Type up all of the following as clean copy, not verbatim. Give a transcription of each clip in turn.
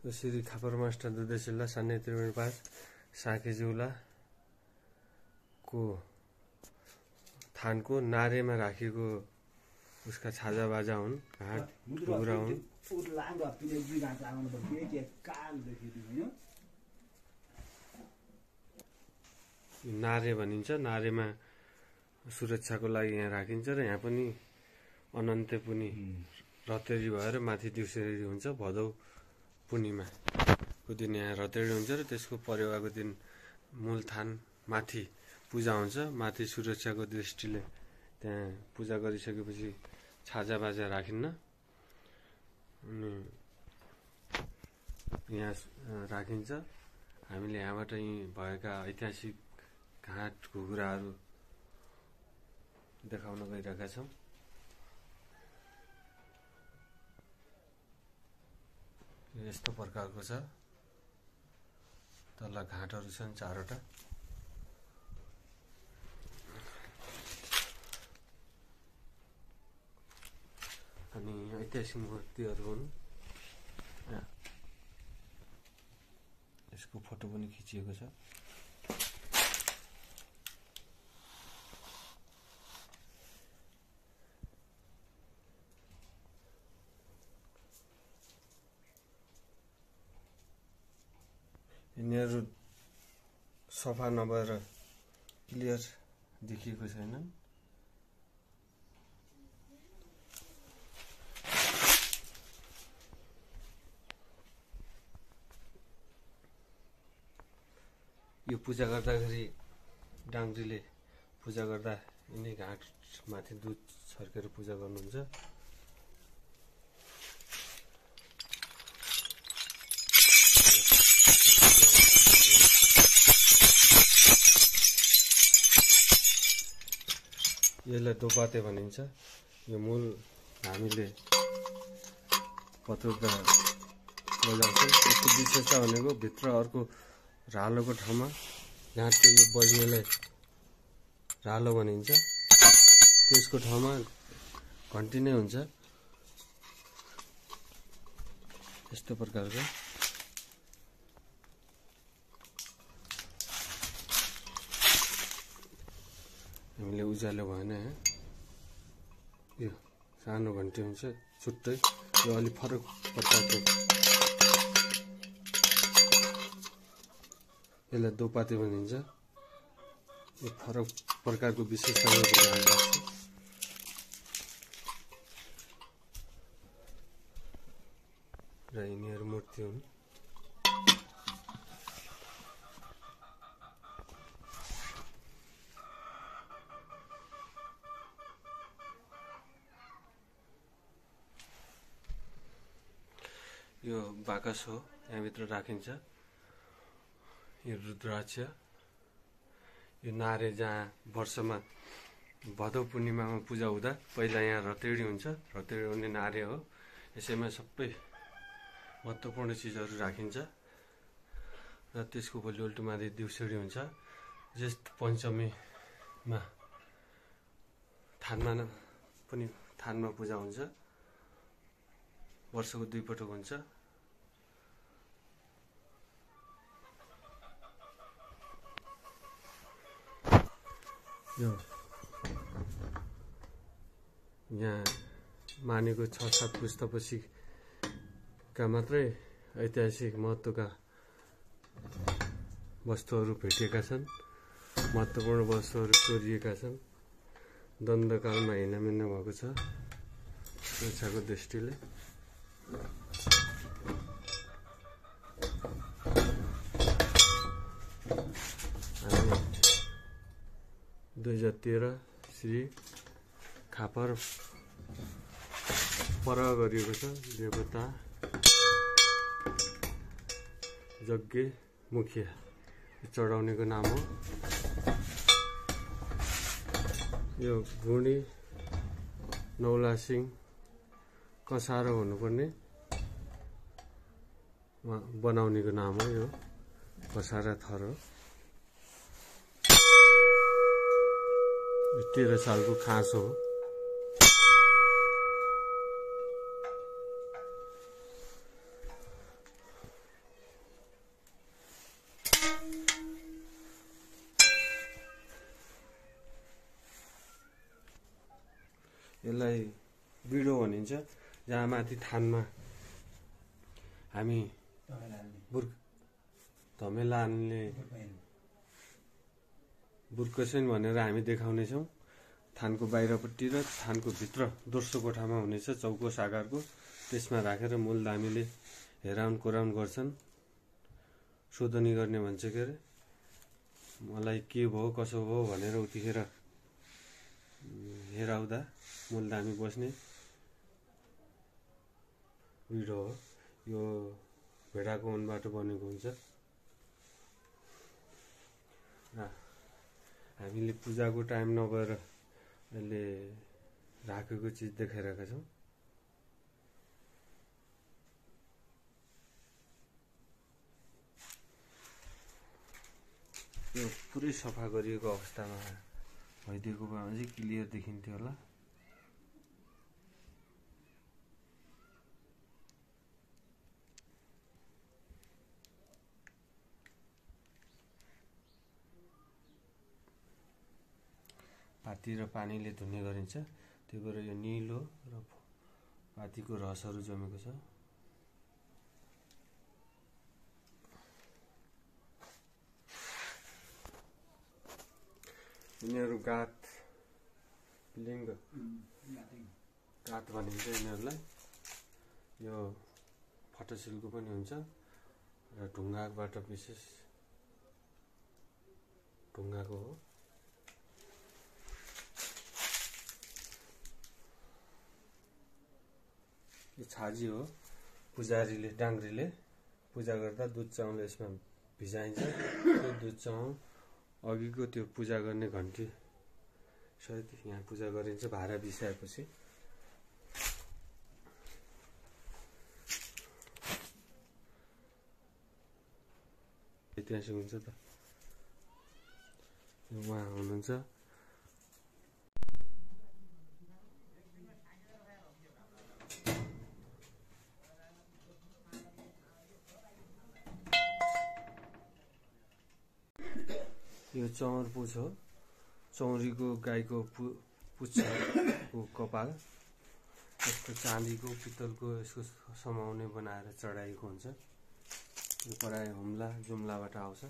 Shri खापरमास्टर दुधेसिल्ला सान्ने Triveni pass साकेजुला को थानको नारेमा राखेको उसका छाजा बाजा हुन्, घाट ढुकुरा हुन्। नारे भनिन्छ। नारेमा सुरक्षाको लागि यहाँ राखिन्छ र यहाँ पनि अनन्ते पुनि रतेरी भएर माथि दिउँसोरी हुन्छ। भदौ पूर्णिमाको दिन यहाँ रतेडी हुन्छ र त्यसको परेवाको दिन मूल थान माथि पूजा हुन्छ। माथि सुरक्षाको दृष्टिले त्यहाँ पूजा गरिसकेपछि छाजा बाजा राखिन्न, अनि यहाँ राखिन्छ। हामीले यहाँबाट यहीँ भएका ऐतिहासिक घाट घुकुराहरू देखाउन गइरहेका छौँ। यस्तो प्रकारको छ। तल घाटहरू छन् 4 वटा। अनि ऐतिहासिक मूर्तिहरू हुन्। यसको फोटो पनि खिचिएको छ। यिनीहरू सफा नभएर क्लियर देखिएको छैनन्। यो पूजा गर्दाखेरि डाङ्ग्रीले पूजा गर्दा यिनै घाट माथि दुध छर्केर पूजा गर्नुहुन्छ। यसलाई दोपाते भनिन्छ। यो मूल हामीले पतुर्दा बजाउँछौँ। यसको विशेषता भनेको भित्र अर्को रालोको ठाउँमा घाँटको यो बज्नेलाई रालो भनिन्छ। त्यसको ठाउँमा घन्टी नै हुन्छ। यस्तो प्रकारको हामीले उज्यालो भएन। यो सानो घन्टी हुन्छ छुट्टै। यो अलि फरक प्रकारको, यसलाई दोपाते भनिन्छ। यो फरक प्रकारको विशेषता र यिनीहरू मूर्ति हुन्। यो बाकस हो, यहाँभित्र राखिन्छ। यो रुद्राक्ष, यो नारे जहाँ वर्षमा भदौ पूर्णिमामा पूजा हुँदा पहिला यहाँ रतेडी हुन्छ। रतेडी हुने नारे हो। यसैमा सबै महत्त्वपूर्ण चिजहरू राखिन्छ र त्यसको भोलि उल्टोमाथि दिउँसोडी हुन्छ। ज्येष्ठ पञ्चमीमा थानमा पूजा हुन्छ। वर्षको 2 पटक हुन्छ। यो यहाँ मानेको 6-7 पुस्तापछिका मात्रै ऐतिहासिक महत्त्वका वस्तुहरू भेटिएका छन्। महत्त्वपूर्ण वस्तुहरू चोरिएका छन्। द्वन्द्वकालमा हिँड्न भएको छ सुरक्षाको दृष्टिले। अनि 2013 श्री खापर पर गरिएको छ। देवता यज्ञ मुखिया चढाउनेको नाम हो। यो गुणी नौलासिंह कसारो हुनुपर्ने बनाउनेको नाम हो। यो कसारा थर हो। 13 सालको खाँचो हो। यसलाई बिडो भनिन्छ, जहाँ माथि थानमा हामी धमेला हाल्ने बुर्कसेन भनेर हामी देखाउनेछौँ। थानको बाहिरपट्टि र थानको भित्र दोस्रो कोठामा हुनेछ चौकोस आकारको। त्यसमा राखेर मूलधामीले हेराउन कोराउन गर्छन्, शोधनी गर्ने भन्छ के अरे। मलाई के भयो कसो भयो भनेर उतिखेर हेराउँदा मूलधामी बस्ने बिडो हो। यो भेडाको ऊनबाट बनेको हुन्छ। हामीले पूजाको टाइम नभएर अहिले राखेको चिज देखाइरहेका छौँ। यो पुरै सफा गरिएको अवस्थामा भइदिएको भए चाहिँ क्लियर देखिन्थ्यो होला। पाती र पानीले धुने गरिन्छ, त्यही भएर यो निलो र पातीको रसहरू जमेको छ। यिनीहरू गात, लिङ्ग गात भनिन्छ यिनीहरूलाई। यो फटसिलको पनि हुन्छ र ढुङ्गाबाट विशेष ढुङ्गाको हो। यो छाजी हो। पुजारीले डाङ्ग्रीले पूजा गर्दा दुध चामल यसमा भिजाइन्छ। त्यो दुध चामल अघिको त्यो पूजा गर्ने घन्टी सहित यहाँ पूजा गरिन्छ भारा बिसाएपछि। ऐतिहासिक हुन्छ त। उहाँ हुनुहुन्छ यो चौर पुछ हो। चौरीको गाईको पुच्छको कपाल यस्तो चाँदीको पित्तलको यसको समाउने बनाएर चढाएको हुन्छ। यो प्राय हुम्ला जुम्लाबाट आउँछ,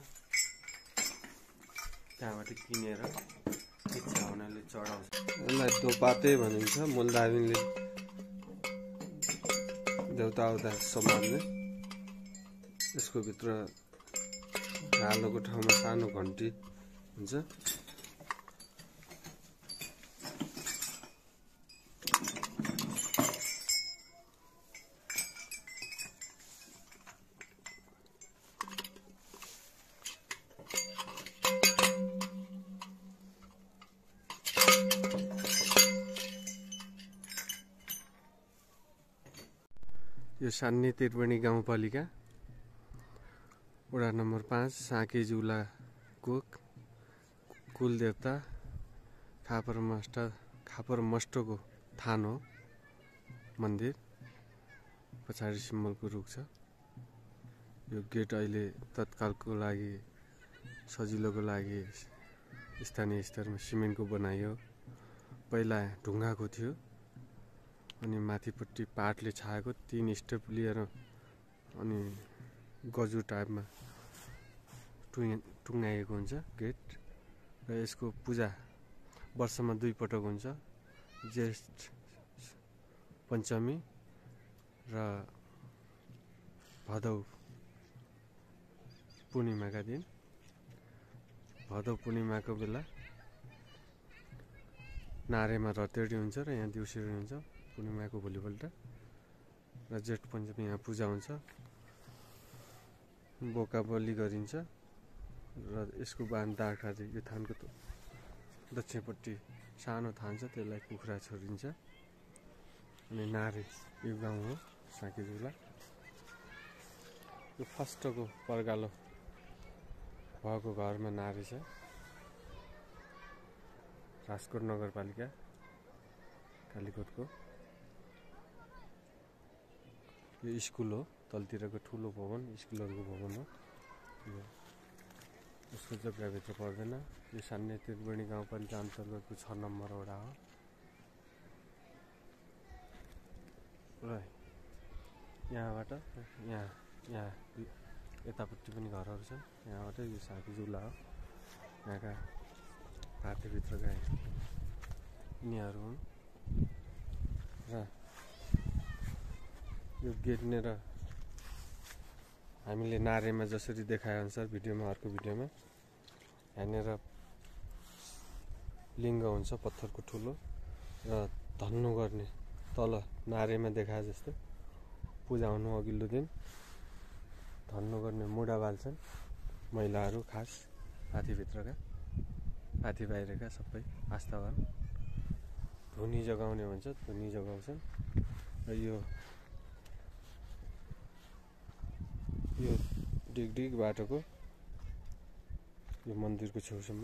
त्यहाँबाट किनेर इच्छा हुनाले चढाउँछ। यसलाई दोपाते भनिन्छ। मूलधामीले देउता आउँदा समार्ने। यसको भित्र ढालोको ठाउँमा सानो घन्टी हुन्छ। यो सान्ने त्रिवेणी गाउँपालिका वडा नम्बर 5 साँकेजुलाको कुलदेवता खापरमस्टोको थान हो मन्दिर। पछाडि सिम्बलको रुख छ। यो गेट अहिले तत्कालको लागि सजिलोको लागि स्थानीय स्तरमा सिमेन्टको बनाइयो। पहिला ढुङ्गाको थियो, अनि माथिपट्टि पाटले छाएको 3 स्टेप लिएर अनि गजु टाइपमा टुङ्गाइएको हुन्छ गेट। र यसको पूजा वर्षमा 2 पटक हुन्छ, ज्येष्ठ पञ्चमी र भदौ पूर्णिमाका दिन। भदौ पूर्णिमाको बेला नारेमा रतेडी हुन्छ र यहाँ दिउँसरी हुन्छ पूर्णिमाको भोलिपल्ट। र जेठ पञ्चमी यहाँ पूजा हुन्छ, बोका बलि गरिन्छ। र यसको बान दार्खारी, यो थानको दक्षिणपट्टि सानो थान छ, त्यसलाई कुखुरा छोडिन्छ। अनि नारे यो गाउँ हो साँकेजुला। यो फर्स्टको पर्गालो भएको घरमा नारी छ। राजकोट नगरपालिका कालीकोटको। यो स्कुल हो, तलतिरको ठुलो भवन स्कुलहरूको भवन हो। यो उसको जग्गाभित्र पर्दैन। यो सान्ने त्रिवेणी गाउँपालिका अन्तर्गतको 6 नम्बर वडा हो। र यहाँबाट यहाँ यतापट्टि पनि घरहरू छन्। यहाँबाट यो सापी झुला हो, यहाँका पार्टीभित्रका यिनीहरू हुन्। र यो गेटनेर हामीले नारेमा जसरी देखाए अनुसार भिडियोमा, अर्को भिडियोमा यहाँनिर लिङ्ग हुन्छ पत्थरको ठुलो, र धन्नु गर्ने तल नारेमा देखाए जस्तो पूजा हुनु अघिल्लो दिन धन्नु गर्ने मुढा बाल्छन् महिलाहरू, खास पाथीभित्रका, पाथी बाहिरका सबै आस्थावान। धुनी जगाउने भन्छ, धुनी जगाउँछन्। र यो डिगडिग बाटोको यो मन्दिरको छेउसम्म,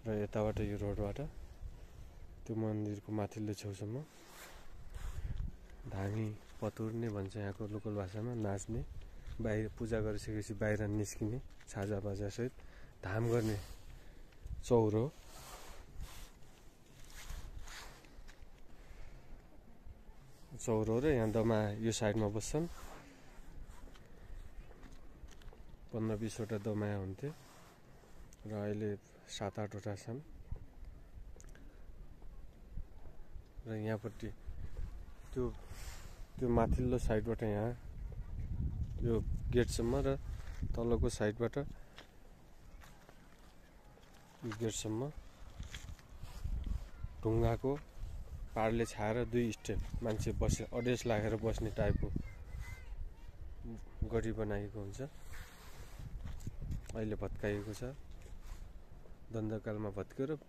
र यताबाट यो रोडबाट त्यो मन्दिरको माथिल्लो छेउसम्म धामी पतुर्ने भन्छ यहाँको लोकल भाषामा, नाच्ने, बाहिर पूजा गरिसकेपछि बाहिर निस्किने छाजा बाजासहित धाम गर्ने चौर हो। र यहाँ दमा यो साइडमा बस्छन्। 15-20 वटा दमाया हुन्थे र अहिले 7-8 वटा छन्। र यहाँपट्टि त्यो माथिल्लो साइडबाट यहाँ यो गेटसम्म र तलको साइडबाट यो गेटसम्म ढुङ्गाको पाडले छाएर 2 स्टेप मान्छे बसे अडेस लागेर बस्ने टाइपको गढी बनाइएको हुन्छ। अहिले भत्काइएको छ, दण्डकालमा भत्क्यो र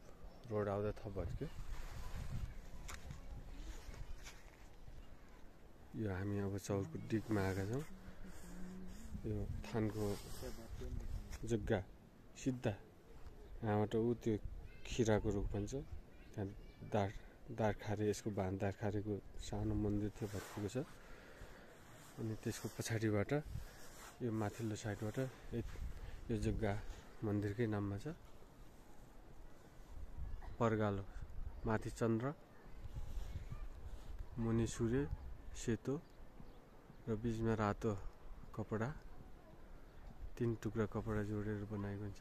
रोड आउँदा थप भत्क्यो। यो हामी अब चौरको डिगमा आएका छौँ। यो थानको जग्गा सिधा यहाँबाट ऊ त्यो खिराको रुख भन्छ, त्यहाँ दारखारे, यसको भान दारखारेको सानो मन्दिर थियो, भत्केको छ। अनि त्यसको पछाडिबाट यो माथिल्लो साइडबाट यो जग्गा मन्दिरकै नाममा छ। परगालो, माथि चन्द्र, मुनि सूर्य, सेतो र बिचमा रातो कपडा, 3 टुक्रा कपडा जोडेर बनाएको हुन्छ।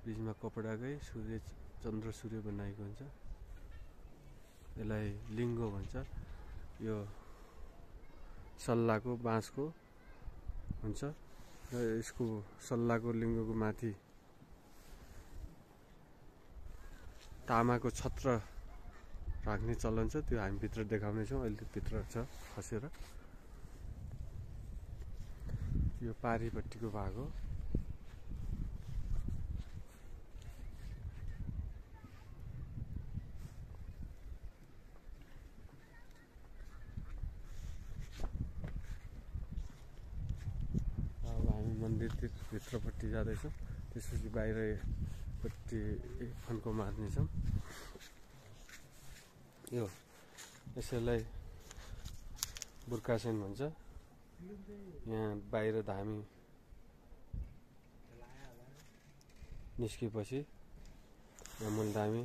बिचमा कपडाकै सूर्य, चन्द्र सूर्य बनाएको हुन्छ। यसलाई लिङ्गो भन्छ। यो सल्लाको बाँसको हुन्छ र यसको सल्लाको लिङ्गको माथि तामाको छत्र राख्ने चलन छ। त्यो हामी भित्र देखाउनेछौँ, अहिले भित्र छ खसेर। यो पारिपट्टिको भाग हो। अब हामी मन्दिरतिर भित्रपट्टि जाँदैछौँ, त्यसपछि बाहिरपट्टि एक फन्को मार्नेछौँ। यो यसैलाई बुर्कासेन भन्छ। यहाँ बाहिर धामी निस्केपछि यहाँ मूल धामी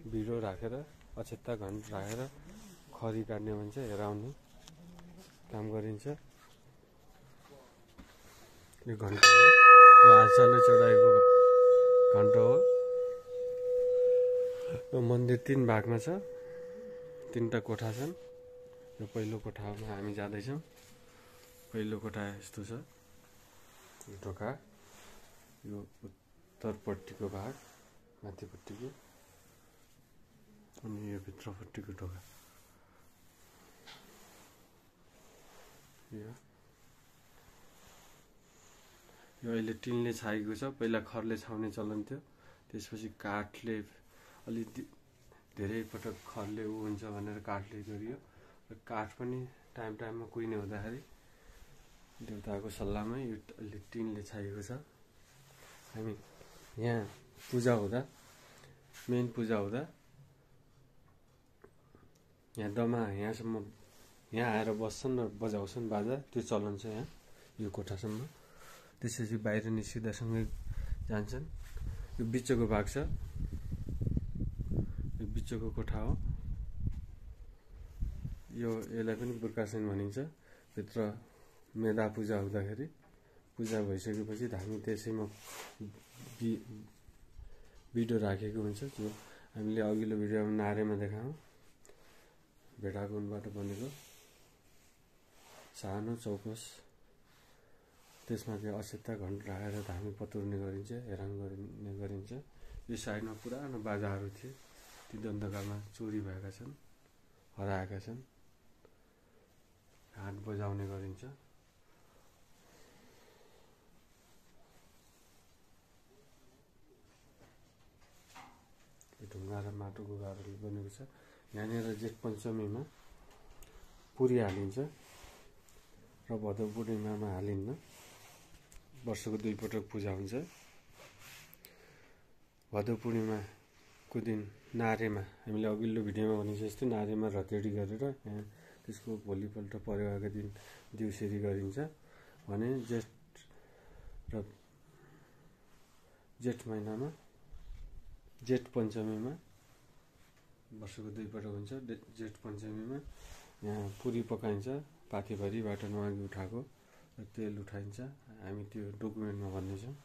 बिडो राखेर, अक्षता घन्ट राखेर खरी काट्ने भन्छ, हेराउने काम गरिन्छ। यो घन्ट हो, यो हातले चढाएको घन्ट हो। यो मन्दिर 3 भागमा छ, 3टा कोठा छन्। यो पहिलो कोठामा हामी जाँदैछौँ। पहिलो कोठा यस्तो छ, यो ढोका, यो उत्तरपट्टिको भाग, माथिपट्टिको, अनि यो भित्रपट्टिको ढोका। यो अहिले टिनले छाएको छ। पहिला खरले छाउने चलन थियो, त्यसपछि काठले, अलि धेरै पटक खरले ऊ हुन्छ भनेर काठले गरियो। र काठ पनि टाइममा कुहिने हुँदाखेरि देउताको सल्लाहमै यो अलि टिनले छाएको छ। हामी यहाँ पूजा हुँदा, मेन पूजा हुँदा यहाँ दमा यहाँसम्म, यहाँ आएर बस्छन् र बजाउँछन् बाजा, त्यो चलन छ यहाँ यो कोठासम्म। त्यसपछि बाहिर निस्किँदासँगै जान्छन्। यो बिचको भाग छ, यो बिचको कोठा हो। यसलाई पनि बुर्कासेन भनिन्छ। भित्र मेधा पूजा हुँदाखेरि पूजा भइसकेपछि धामी त्यसैमा भिडियो राखेको हुन्छ, जो हामीले अघिल्लो भिडियोमा नारेमा देखायौँ। भेडाको ऊनबाट बनेको सानो चौकस, त्यसमा केही अक्षता घण्ट राखेर धामी पतुर्ने गरिन्छ, हेराङ गर्ने गरिन्छ। यो साइडमा पुरानो बाजाहरू थिए, ती दण्डकामा चोरी भएका छन्, हराएका छन्। हाट बजाउने गरिन्छ। ढुङ्गा र माटोको गारोले बनेको छ। यहाँनिर जेठ पञ्चमीमा पुरी हालिन्छ र भदौ पूर्णिमामा हालिन्न। वर्षको 2 पटक पूजा हुन्छ। भदौ पूर्णिमाको दिन नारेमा, हामीले अघिल्लो भिडियोमा भने जस्तै नारेमा रतेडी गरेर यहाँ त्यसको भोलिपल्ट परेवाको दिन देउसिरी गरिन्छ भने जेठ महिनामा जेठ पञ्चमीमा वर्षको 2 पटक हुन्छ। जेठ पञ्चमीमा यहाँ पुरी पकाइन्छ, पाथीभरिबाट नुहागी उठाएको र तेल उठाइन्छ। हामी त्यो डकुमेन्टमा भन्नेछौँ।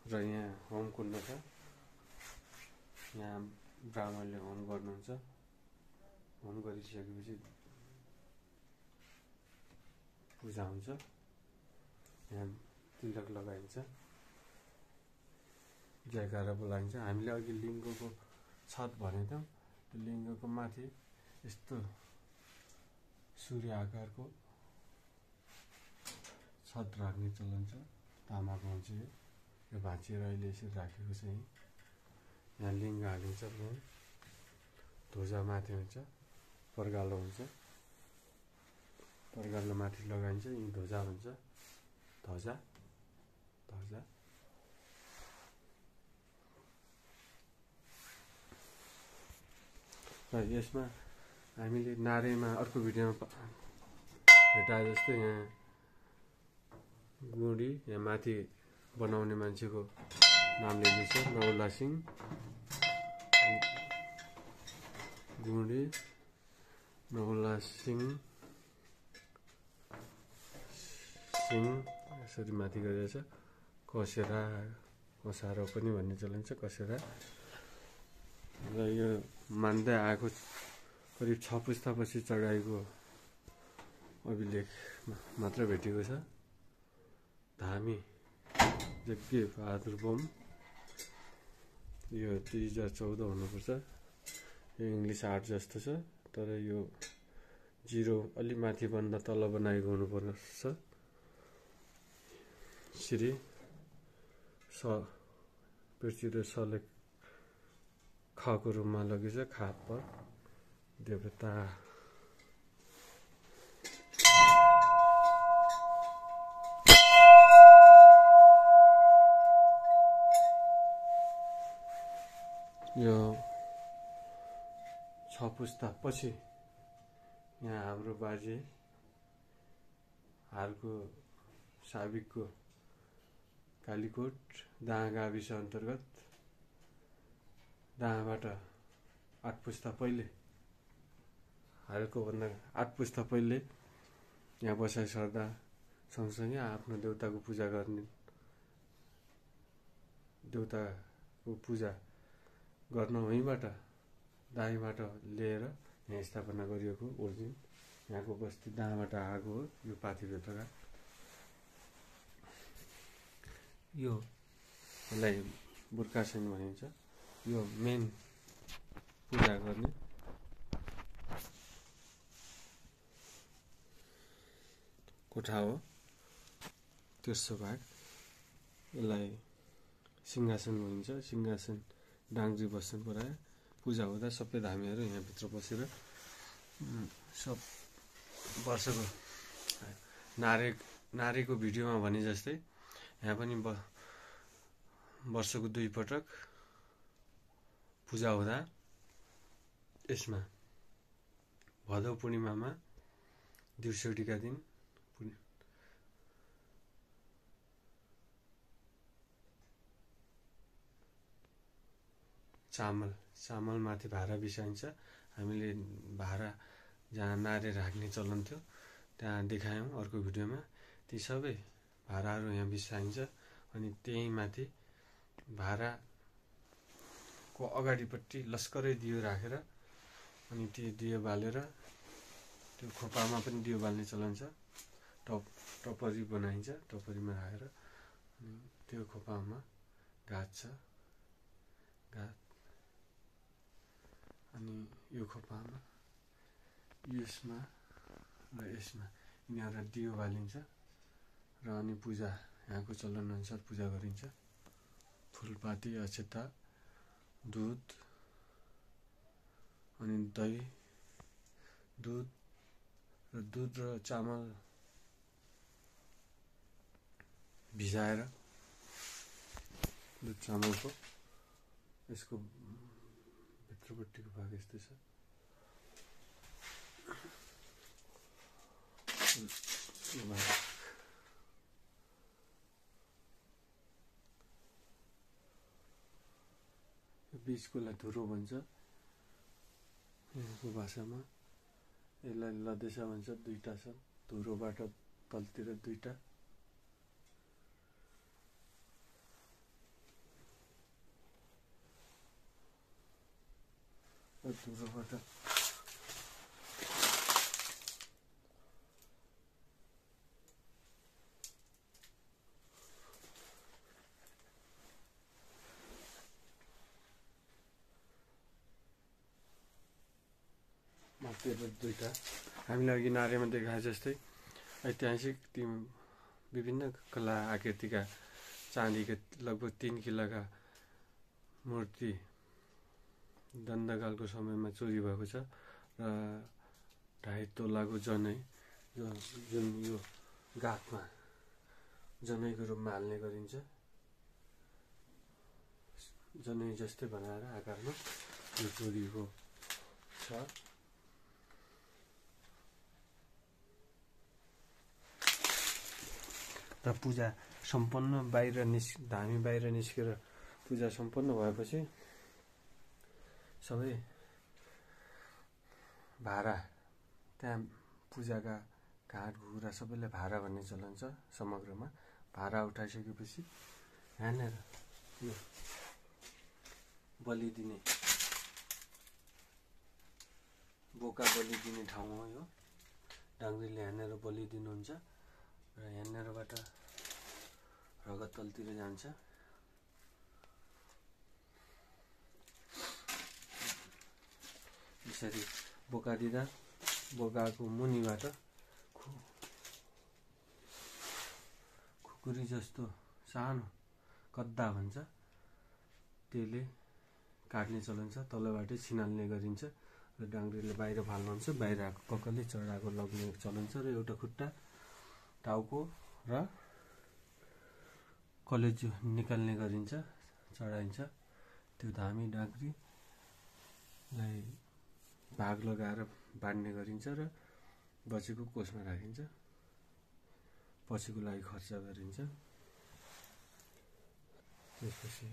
र यहाँ होम कुण्ड छ, यहाँ ब्राह्मणले होम गर्नुहुन्छ। होम गरिसकेपछि पूजा हुन्छ। यहाँ तिलक लगाइन्छ, जयकारा बोलाइन्छ। हामीले अघि लिङ्गको छत भनेथ्यौँ, त्यो लिङ्गको माथि यस्तो सूर्य आकारको छत राख्ने चलन छ। तामाको हुन्छ यो भाँचिएर अहिले यसरी राखेको छ। यहाँ लिङ्ग हालिन्छ, ध्वजा माथि हुन्छ, पर्गालो हुन्छ, पर्गालो माथि लगाइन्छ। यी ध्वजा हुन्छ, ध्वजा र यसमा हामीले नारेमा अर्को भिडियोमा भेटाए जस्तो यहाँ गुडी, यहाँ माथि बनाउने मान्छेको नाम लेखेको छ, नौला सिंह गुडी, नौला सिंह यसरी माथि गरेको छ। कसेरा, कसारो पनि भन्ने चलन छ, कसेरा। र यो मान्दै आएको करिब 6 पुस्तापछि चढाएको अभिलेख मात्र भेटेको छ। धामी यज्ञ बहादुर बम, यो 2014 हुनुपर्छ। यो इङ्ग्लिस आर्ट जस्तो छ, तर यो 0 अलि माथिभन्दा तल बनाएको हुनुपर्छ। श्री पृथ्वी र सले खको रूपमा लगेछ। खा पर देवता। यो 6 पुस्ता पछि यहाँ हाम्रो बाजे हालको साबिकको कालीकोट दाहा गाविस अन्तर्गत, दाहाबाट 8 पुस्ता पहिले, हालको भन्दा 8 पुस्ता पहिले यहाँ बसाइ सर्दा सँगसँगै आफ्नो देउताको पूजा गर्ने, देउताको पूजा गर्न वहीँबाट दाईबाट लिएर यहाँ स्थापना गरिएको ओर्जिन यहाँको बस्ती दाहाबाट आएको हो। यो पाथीभित्रका यसलाई बुर्कासेन भनिन्छ। यो मेन पूजा गर्ने कोठा हो। तेस्रो भाग यसलाई सिंहासन भनिन्छ। सिंहासन डाङ्ग्री बस्छन् प्राय। पूजा हुँदा सबै धामीहरू यहाँभित्र बसेर सब वर्षको नारेको भिडियोमा भने जस्तै यहाँ पनि वर्षको 2 पटक पूजा हुँदा यसमा भदौ पूर्णिमामा देउसुडीका दिन चामलमाथि भारा बिसाइन्छ। हामीले भारा जहाँ नारे राख्ने चलन थियो त्यहाँ देखायौँ अर्को भिडियोमा। ती सबै भाराहरू यहाँ बिसाइन्छ अनि त्यही माथि भाराको अगाडिपट्टि लस्करै दियो राखेर अनि त्यो दियो बालेर त्यो खोपामा पनि दियो बाल्ने चलन छ। टपरी बनाइन्छ, टपरीमा राखेर अनि त्यो खोपामा गाड्छ। अनि यो खोपामा यसमा र यसमा यिनीहरूलाई दियो बालिन्छ र अनि पूजा यहाँको चलन अनुसार पूजा गरिन्छ। फुलपाती, अक्षता, दुध अनि दही, दुध र चामल भिजाएर दुध चामलको यसको भित्रपट्टिको भाग यस्तो छ। बीचकोलाई धुरो भन्छ यहाँको भाषामा। यसलाई लदेसा भन्छ। दुईटा छ, धुरोबाट तलतिर दुईटा। धुरोबाट दुईटा। हामीले अघि नारेमा देखाए जस्तै ऐतिहासिक ती विभिन्न कला आकृतिका चाँदीका लगभग 3 किलोका मूर्ति दण्डकालको समयमा चोरी भएको छ र 2.5 तोलाको जनै जुन यो गाँठमा जनैको रूपमा हाल्ने गरिन्छ। जनै जस्तै बनाएर आकारमा यो चोरीको छ। र पूजा सम्पन्न धामी बाहिर निस्केर पूजा सम्पन्न भएपछि सबै भारा त्यहाँ पूजाका घाट घुरा सबैले भारा भन्ने चलन छ। समग्रमा भारा उठाइसकेपछि यहाँनिर यो बलि दिने बोका बलि दिने ठाउँ हो। यो डाङ्ग्रीले यहाँनिर बलि दिनुहुन्छ र यहाँनिरबाट रगत तलतिर जान्छ। यसरी बोका दिँदा बोकाको मुनिबाट खुकुरी जस्तो सानो कद्दा भन्छ त्यसले काट्ने चलन छ। तलबाटै छिनाल्ने गरिन्छ र डाङ्ग्रीले बाहिर फाल्नुहुन्छ। बाहिर आएको कक्कले चढाएको लग्ने चलन छ र एउटा खुट्टा टाउको र कलेजो निकाल्ने गरिन्छ, चढाइन्छ। त्यो धामी डाङ्ग्रीलाई भाग लगाएर बाँड्ने गरिन्छ र बचेको कोषमा राखिन्छ। पछिको लागि खर्च गरिन्छ। त्यसपछि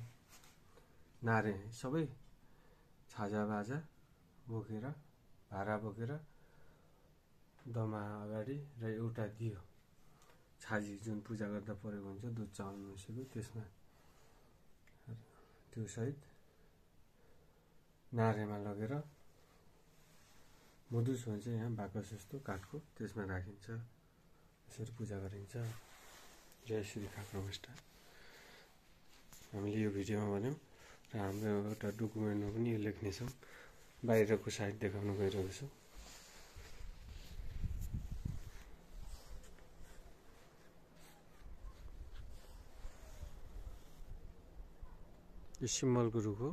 नारे सबै छाजाबाजा बोकेर भारा बोकेर दमा अगाडि र एउटा दियो छाजी जुन पूजा गर्दा परेको हुन्छ दुध चामल मिसेको त्यसमा त्यो सहित नारेमा लगेर मुदुस भन्छ यहाँ बाकस जस्तो काठको त्यसमा राखिन्छ। यसरी पूजा गरिन्छ। जय श्री काँक्रोमष्ट। हामीले यो भिडियोमा भन्यौँ र हाम्रो एउटा डकुमेन्टमा पनि यो लेख्नेछौँ। बाहिरको साइड देखाउन गइरहेको छु। यो सिम्बलको रुख हो।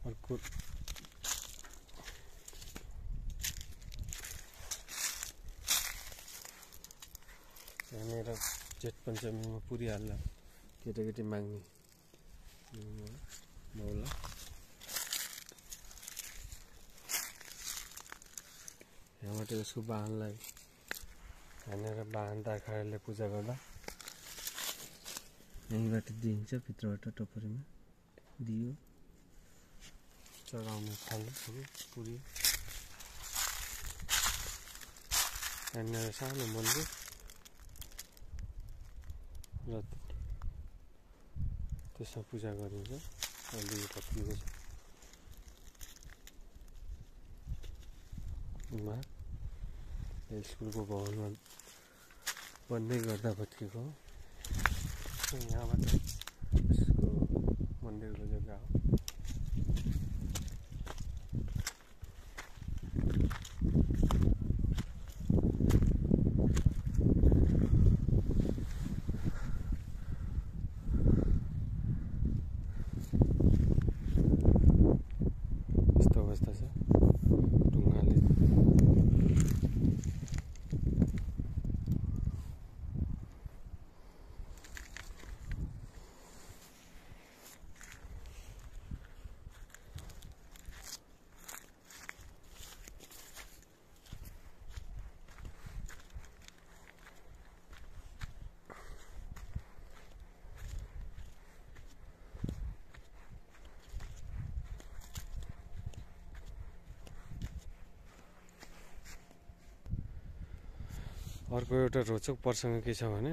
अर्को यहाँनिर जेठ पञ्चमीमा पुरी हाल्न केटाकेटी माग्ने मौला यहाँबाट यसको वाहनलाई हानेर वाहन दाखाहरूले पूजा गर्दा यहीँबाट दिइन्छ, भित्रबाट टोकरीमा दियो चढाउने थाल्नु पुरी। यहाँनिर सानो मन्दिर र त्यसमा पूजा गरिन्छ। अलि भत्किएको छ स्कुलको भवनमा बन्दै गर्दा भत्किएको हो। यहाँबाट यसको मन्दिरको जग्गा हो। यस्तो अवस्था छ ढुङ्गाले। अर्को एउटा रोचक प्रसङ्ग के छ भने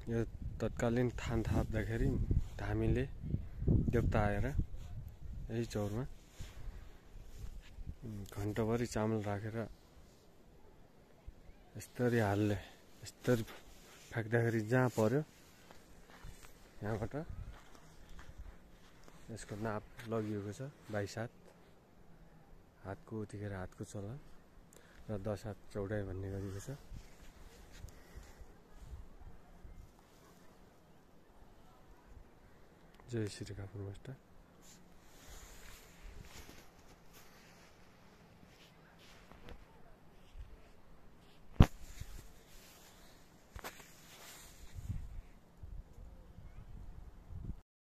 यो तत्कालीन थान थाप्दाखेरि धामीले देवता आएर यही चौरमा घन्टभरि चामल राखेर यस्तरी हालले यस्तरी फ्याँक्दाखेरि जहाँ पर्यो यहाँबाट यसको नाप लगिएको छ 22 हात। हातको उतिखेर हातको चला र 10 हात चौडाइ भन्ने गरिएको छ। जय श्री कापुर मास्टर।